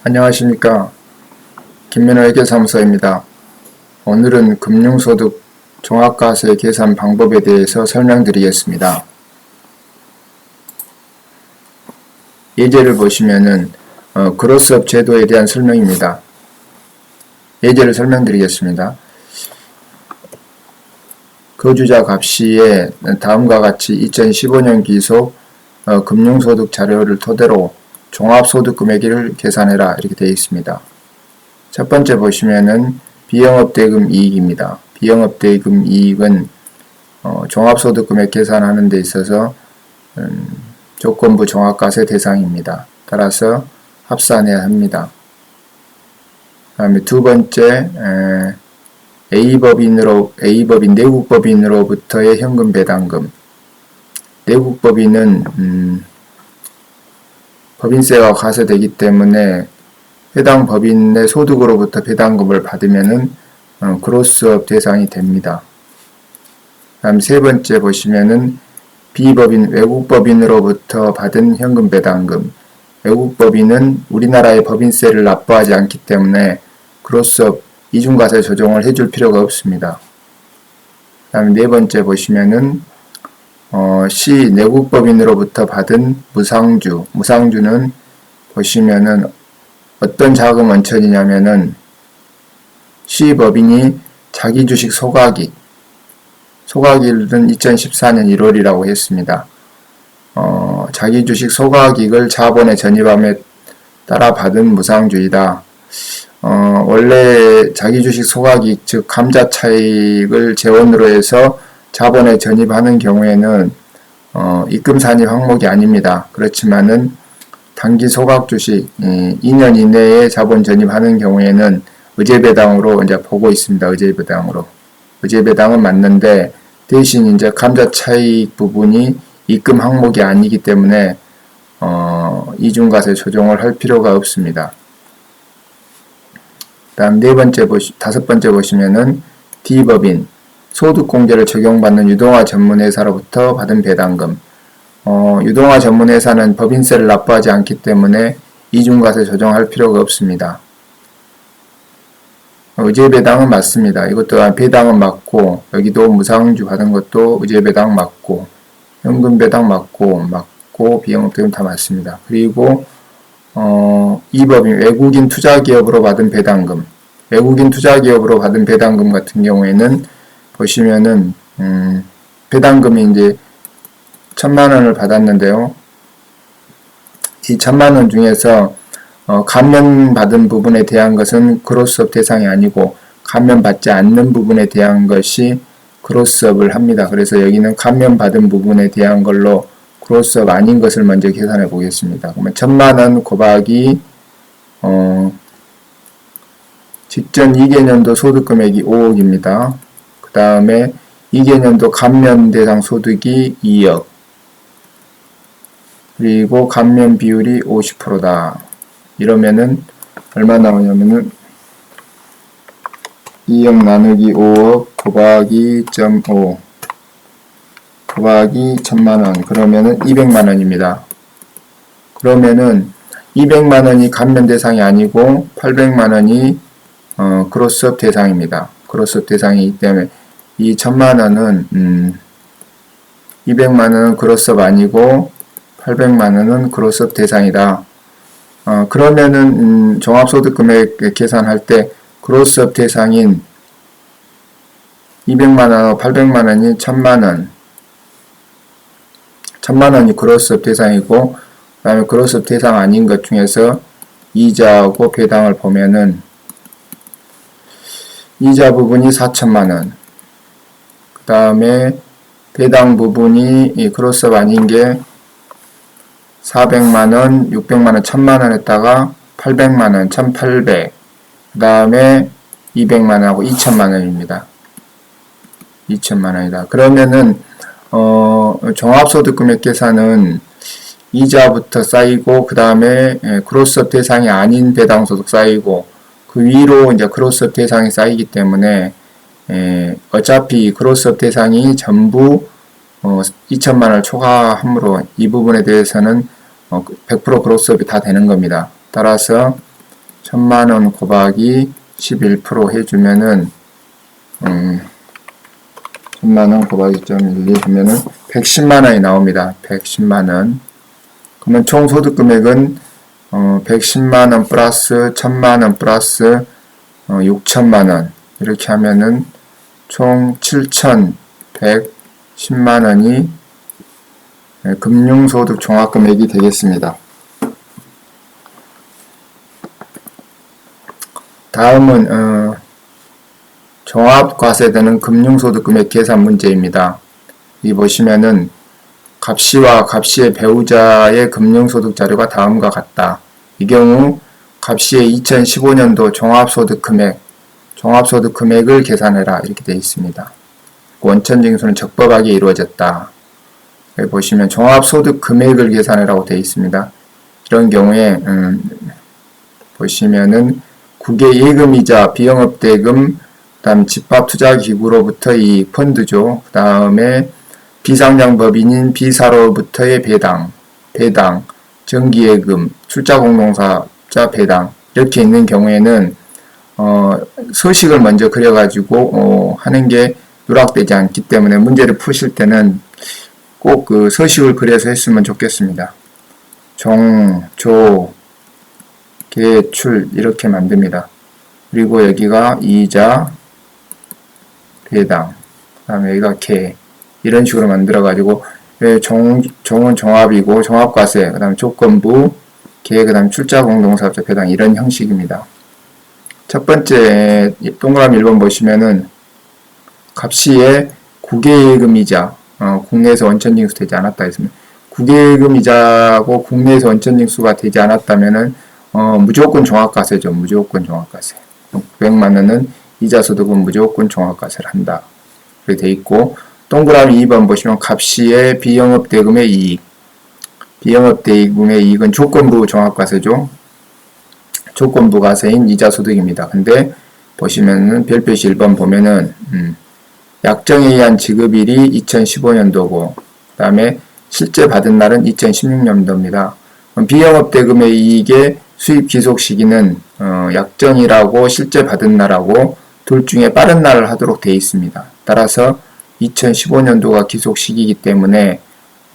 안녕하십니까. 김민호 회계사무소입니다. 오늘은 금융소득 종합과세 계산 방법에 대해서 설명드리겠습니다. 예제를 보시면은 그로스업 제도에 대한 설명입니다. 예제를 설명드리겠습니다. 거주자 값시에 다음과 같이 2015년 기속 금융소득 자료를 토대로 종합소득 금액을 계산해라 이렇게 되어 있습니다. 첫 번째 보시면은 비영업대금 이익입니다. 비영업대금 이익은 종합소득 금액 계산하는 데 있어서 조건부 종합과세 대상입니다. 따라서 합산해야 합니다. 다음에 두 번째 A법인 내국법인으로부터의 현금 배당금. 내국법인은 법인세가 과세되기 때문에 해당 법인의 소득으로부터 배당금을 받으면은 그로스업 대상이 됩니다. 다음 세 번째 보시면은 비법인 외국법인으로부터 받은 현금 배당금. 외국법인은 우리나라의 법인세를 납부하지 않기 때문에 그로스업 이중과세 조정을 해줄 필요가 없습니다. 다음 네 번째 보시면은 시 내국법인으로부터 받은 무상주. 무상주는 보시면은 어떤 자금 원천이냐면은 시법인이 자기 주식 소각일은 2014년 1월이라고 했습니다. 자기 주식 소각익을 자본에 전입함에 따라 받은 무상주이다. 원래 자기 주식 소각익, 즉 감자차익을 재원으로 해서 자본에 전입하는 경우에는 입금 산입 항목이 아닙니다. 그렇지만은 단기 소각 주식 2년 이내에 자본 전입하는 경우에는 의제배당으로 이제 보고 있습니다. 의제배당은 맞는데 대신 이제 감자차익 부분이 입금 항목이 아니기 때문에 이중과세 조정을 할 필요가 없습니다. 다음 다섯 번째 보시면은 D법인 소득공제를 적용받는 유동화 전문회사로부터 받은 배당금. 유동화 전문회사는 법인세를 납부하지 않기 때문에 이중과세 조정할 필요가 없습니다. 의제배당은 맞습니다. 이것도 배당은 맞고, 여기도 무상주 받은 것도 의제배당 맞고, 현금배당 맞고, 비영업대금 다 맞습니다. 그리고 이법인 외국인 투자기업으로 받은 배당금. 외국인 투자기업으로 받은 배당금 같은 경우에는 보시면은 배당금이 이제 1000만원을 받았는데요. 이 1000만원 중에서 감면받은 부분에 대한 것은 그로스업 대상이 아니고 감면받지 않는 부분에 대한 것이 그로스업을 합니다. 그래서 여기는 감면받은 부분에 대한 걸로 그로스업 아닌 것을 먼저 계산해 보겠습니다. 그러면 1000만원 곱하기 직전 2개년도 소득금액이 5억입니다. 그 다음에 2개년도 감면 대상 소득이 2억. 그리고 감면 비율이 50%다. 이러면은 얼마 나오냐면은 2억 나누기 5억 곱하기 0.5 곱하기 1000만원. 그러면은 200만원입니다. 그러면은 200만원이 감면 대상이 아니고 800만원이 그로스업 대상입니다. 그로스업 대상이기 때문에 이 1000만원은 200만원은 그로스업 아니고 800만원은 그로스업 대상이다. 그러면은 종합소득 금액 계산할 때 그로스업 대상인 200만원하고 800만원이 1000만원이 그로스업 대상이고 그 다음에 그로스업 대상 아닌 것 중에서 이자하고 배당을 보면은 이자 부분이 4000만원, 그 다음에 배당 부분이 그로스업 아닌 게 400만원, 600만원, 1000만원 했다가 800만원, 1800, 그 다음에 200만원하고 2000만원입니다. 2000만원이다. 그러면은 종합소득 금액 계산은 이자부터 쌓이고 그 다음에 그로스업 대상이 아닌 배당소득 쌓이고 그 위로 이제 그로스업 대상이 쌓이기 때문에 어차피 그로스업 대상이 전부 2천만원을 초과함으로 이 부분에 대해서는 100% 그로스업이 다 되는 겁니다. 따라서 1000만원 곱하기 11% 해주면은 1000만원 곱하기 0.12 하면은 110만원이 나옵니다. 110만원. 그러면 총 소득 금액은 110만원 플러스 1000만원 플러스 6천만원 이렇게 하면은 총 7110만원이 금융소득 종합금액이 되겠습니다. 다음은 종합과세되는 금융소득금액 계산 문제입니다. 이 보시면은 갑씨와 갑씨의 배우자의 금융소득 자료가 다음과 같다. 이 경우 갑씨의 2015년도 종합소득금액을 계산해라 이렇게 되어 있습니다. 원천징수는 적법하게 이루어졌다. 여기 보시면 종합소득금액을 계산해라고 되어 있습니다. 이런 경우에 보시면은 국외 예금이자 비영업대금, 그 다음 집합투자기구로부터 이 펀드죠. 그 다음에 비상장법인인 비사로부터의 배당, 정기예금, 출자공동사자 배당 이렇게 있는 경우에는 서식을 먼저 그려가지고 하는 게 누락되지 않기 때문에 문제를 푸실 때는 꼭 그 서식을 그려서 했으면 좋겠습니다. 종, 조, 개, 출 이렇게 만듭니다. 그리고 여기가 이자, 배당, 그 다음에 여기가 개 이런 식으로 만들어 가지고 종은 종합이고 종합과세, 그 다음에 조건부, 개, 그 다음에 출자공동사업자 배당 이런 형식입니다. 첫 번째 동그라미 1번 보시면은 갑씨의 국외예금이자 국내에서 원천징수 되지 않았다 했습니다. 국외예금이자고 국내에서 원천징수가 되지 않았다면은 무조건 종합과세죠. 무조건 종합과세. 900만원은 이자소득은 무조건 종합과세를 한다. 이렇게 돼 있고 동그라미 2번 보시면 갑씨의 비영업대금의 이익. 비영업대금의 이익은 조건부 종합과세죠. 조건부 과세인 이자소득입니다. 근데 보시면은 별표시 1번 보면은 약정에 의한 지급일이 2015년도고 그 다음에 실제 받은 날은 2016년도입니다. 비영업대금의 이익의 수입 기속 시기는 약정이라고 실제 받은 날하고 둘 중에 빠른 날을 하도록 되어 있습니다. 따라서 2015년도가 기속 시기이기 때문에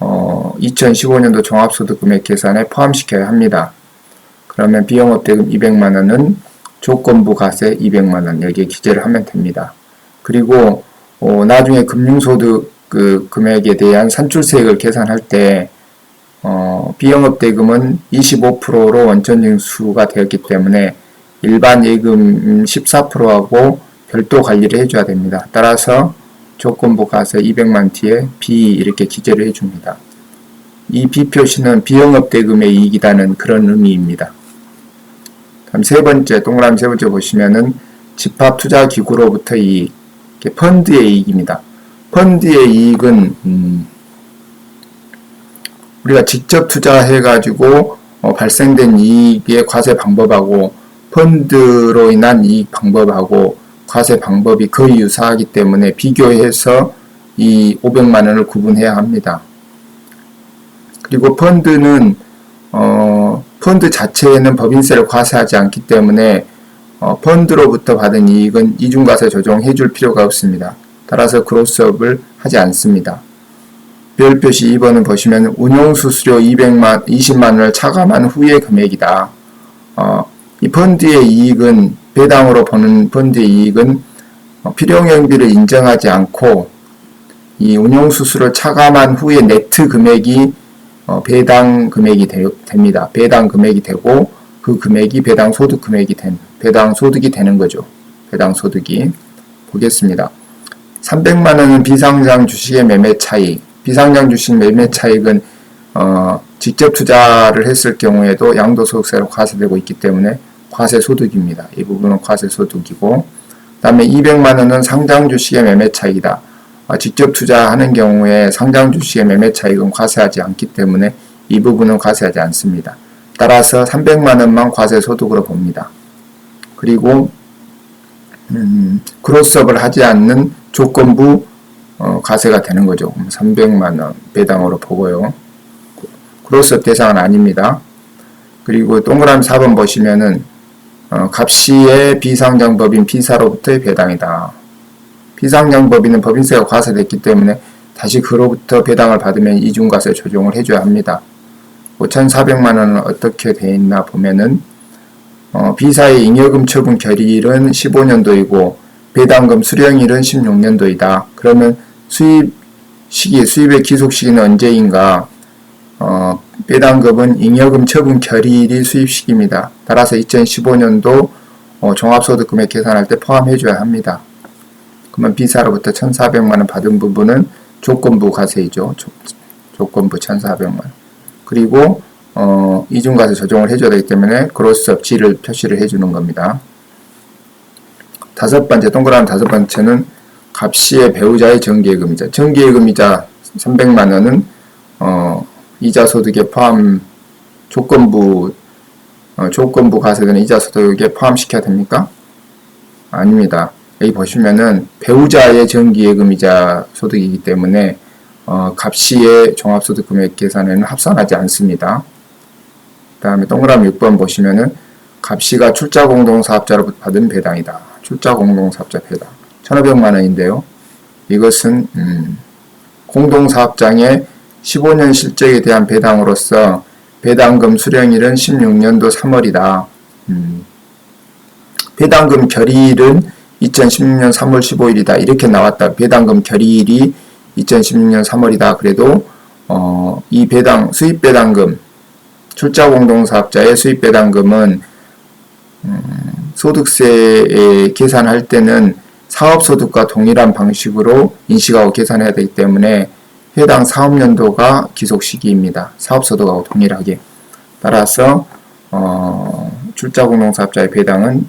2015년도 종합소득금액 계산에 포함시켜야 합니다. 그러면 비영업대금 200만원은 조건부 과세 200만원 여기에 기재를 하면 됩니다. 그리고 나중에 금융소득 그 금액에 대한 산출세액을 계산할 때 비영업대금은 25%로 원천징수가 되었기 때문에 일반 예금 14%하고 별도 관리를 해줘야 됩니다. 따라서 조건부 과세 200만 뒤에 B 이렇게 기재를 해줍니다. 이 B 표시는 비영업대금의 이익이라는 그런 의미입니다. 다음 세 번째 동그라미 세 번째 보시면은 집합투자기구로부터 이익, 펀드의 이익입니다. 펀드의 이익은 우리가 직접 투자해가지고 발생된 이익의 과세 방법하고 펀드로 인한 이익 방법하고 과세 방법이 거의 유사하기 때문에 비교해서 이 500만원을 구분해야 합니다. 그리고 펀드는 펀드 자체에는 법인세를 과세하지 않기 때문에 펀드로부터 받은 이익은 이중과세 조정해 줄 필요가 없습니다. 따라서 크로스업을 하지 않습니다. 별표시 2번을 보시면 운용수수료 20만원을 차감한 후의 금액이다. 이 펀드의 이익은 배당으로 보는 펀드의 이익은 필요경비를 인정하지 않고 이 운용수수료를 차감한 후의 네트 금액이 배당 금액이 됩니다. 배당 금액이 되고 그 금액이 배당 소득 금액이 배당 소득이 되는 거죠. 배당 소득이 보겠습니다. 300만원은 비상장 주식의 매매 차익. 비상장 주식 매매 차익은 직접 투자를 했을 경우에도 양도소득세로 과세되고 있기 때문에 과세소득입니다. 이 부분은 과세소득이고 그 다음에 200만원은 상장 주식의 매매 차익이다. 직접 투자하는 경우에 상장 주식의 매매 차익은 과세하지 않기 때문에 이 부분은 과세하지 않습니다. 따라서 300만원만 과세소득으로 봅니다. 그리고 크로스업을 하지 않는 조건부 과세가 되는 거죠. 300만원 배당으로 보고요. 크로스업 대상은 아닙니다. 그리고 동그라미 4번 보시면은 갑시의 비상정법인 B사로부터의 배당이다. 비상정법인은 법인세가 과세됐기 때문에 다시 그로부터 배당을 받으면 이중과세 조정을 해줘야 합니다. 5,400만원은 어떻게 돼 있나 보면은 B사의 잉여금 처분 결의일은 15년도이고 배당금 수령일은 16년도이다. 그러면 수입의 기속 시기는 언제인가? 배당금은 잉여금 처분 결의일이 수입 시기입니다. 따라서 2015년도 종합소득금액 계산할 때 포함해줘야 합니다. 그러면 B사로부터 1,400만원 받은 부분은 조건부 과세이죠. 조건부 1,400만원. 그리고 이중과세 조정을 해줘야 되기 때문에 그로스업 G를 표시를 해주는 겁니다. 다섯 번째, 동그라미 다섯 번째는 갑시의 배우자의 정기예금이자. 정기예금이자 300만원은 이자 소득에 포함, 조건부 과세되는 이자 소득에 포함시켜야 됩니까? 아닙니다. 여기 보시면은 배우자의 정기예금이자 소득이기 때문에 갑시의 종합소득금액 계산에는 합산하지 않습니다. 그 다음에 동그라미 6번 보시면은 갑시가 출자공동사업자로부터 받은 배당이다. 출자공동사업자 배당 1,500만원인데요. 이것은 공동사업장의 15년 실적에 대한 배당으로서 배당금 수령일은 16년도 3월이다. 배당금 결의일은 2016년 3월 15일이다. 이렇게 나왔다. 배당금 결의일이 2016년 3월이다. 그래도 이 수입배당금, 출자공동사업자의 수입배당금은 소득세에 계산할 때는 사업소득과 동일한 방식으로 인식하고 계산해야 되기 때문에 해당 사업연도가 기속시기입니다. 사업소득하고 동일하게. 따라서 출자공동사업자의 배당은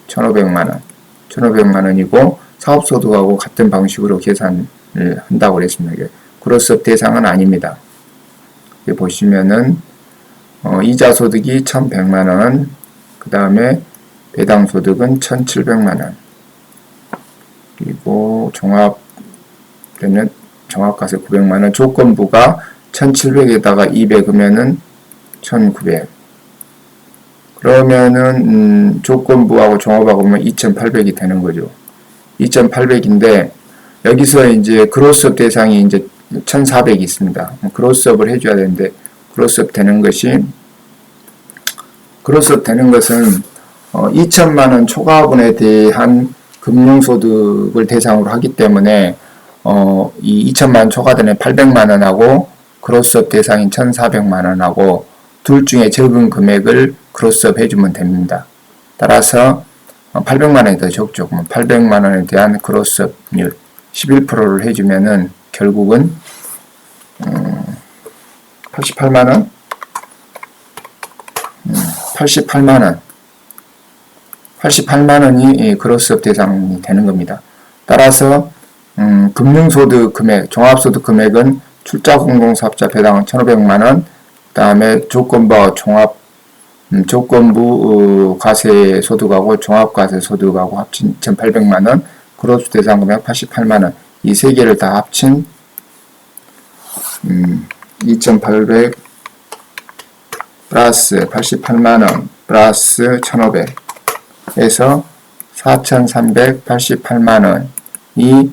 1,500만원이고 사업소득하고 같은 방식으로 계산을 한다고 그랬습니다. 그로스업 대상은 아닙니다. 여기 보시면은 이자소득이 1,100만원, 그 다음에 배당소득은 1,700만원, 그리고 종합과세 900만원, 조건부가 1,700에다가 200이면은 1,900. 그러면은 조건부하고 종합하고 보면 2,800이 되는 거죠. 2,800인데 여기서 이제 그로스업 대상이 이제 1,400이 있습니다. 그로스업을 해줘야 되는데 그로스업 되는 것은 2천만원 초과분에 대한 금융소득을 대상으로 하기 때문에 이 2천만원 초과되는 800만원하고 그로스업 대상인 1,400만원하고 둘 중에 적은 금액을 그로스업 해주면 됩니다. 따라서 800만원이 더 적죠. 800만원에 대한 그로스업률 11%를 해주면은 결국은 88만원? 88만원이 그로스업 대상이 되는 겁니다. 따라서 금융소득 금액, 종합소득 금액은 출자공동사업자 배당은 1,500만원, 그 다음에 조건부 과세 소득하고 종합과세 소득하고 합친 2,800만원, 그로스 대상 금액 88만원, 이 세 개를 다 합친 2,800 플러스 88만원 플러스 1,500 해서 4,388만원이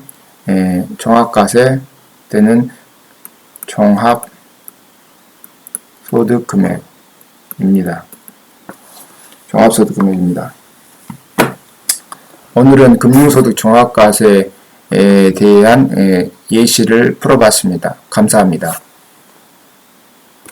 종합과세 되는 종합소득금액입니다. 종합소득금액입니다. 오늘은 금융소득 종합과세에 대한 예시를 풀어봤습니다. 감사합니다.